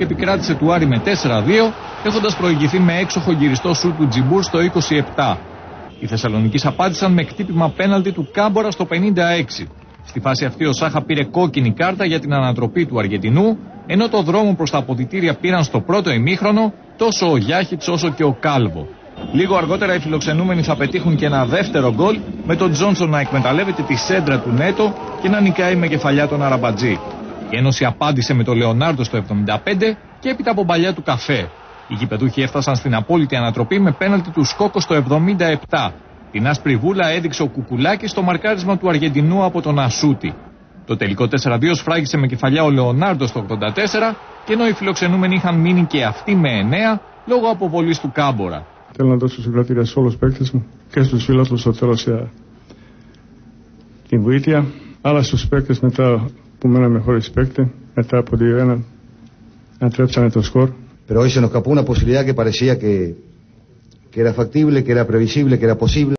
επικράτησε του Άρη με 4-2, έχοντας προηγηθεί με έξοχο γυριστό σουτ του Τζιμπούρ στο 27. Οι Θεσσαλονικείς απάντησαν με κτύπημα πέναλτι του Κάμπορα στο 56. Στη φάση αυτή ο Σάχα πήρε κόκκινη κάρτα για την ανατροπή του Αργεντινού, ενώ το δρόμο προς τα αποδυτήρια πήραν στο πρώτο ημίχρονο τόσο ο Γιάχιτς όσο και ο Κάλβο. Λίγο αργότερα οι φιλοξενούμενοι θα πετύχουν και ένα δεύτερο γκολ, με τον Τζόνσον να εκμεταλλεύεται τη σέντρα του Νέτο και να νικάει με κεφαλιά τον Αραμπατζή. Η Ένωση απάντησε με τον Λεωνάρντο στο 75 και έπειτα από παλιά του Καφέ. Οι γηπεδούχοι έφτασαν στην απόλυτη ανατροπή με πέναλτι του Σκόκο στο 77. Την άσπρη βούλα έδειξε ο Κουκουλάκης στο μαρκάρισμα του Αργεντινού από τον Ασούτη. Το τελικό 4-2 σφράγισε με κεφαλιά ο Λεωνάρντο στο 84, και ενώ οι φιλοξενούμενοι είχαν μείνει και αυτοί με 9 λόγω αποβολής του Κάμπορα. Θέλω να δώσω συγχαρητήρια σε όλους τους παίκτες μου και στους φίλους στο τέλος για την βοήθεια, αλλά στους παίκτες μετά που μέναμε χωρίς παίκτη, μετά από 2-1, αντρέψανε το σκορ. Pero hoy se nos escapó una posibilidad que parecía que era factible, que era previsible, que era posible.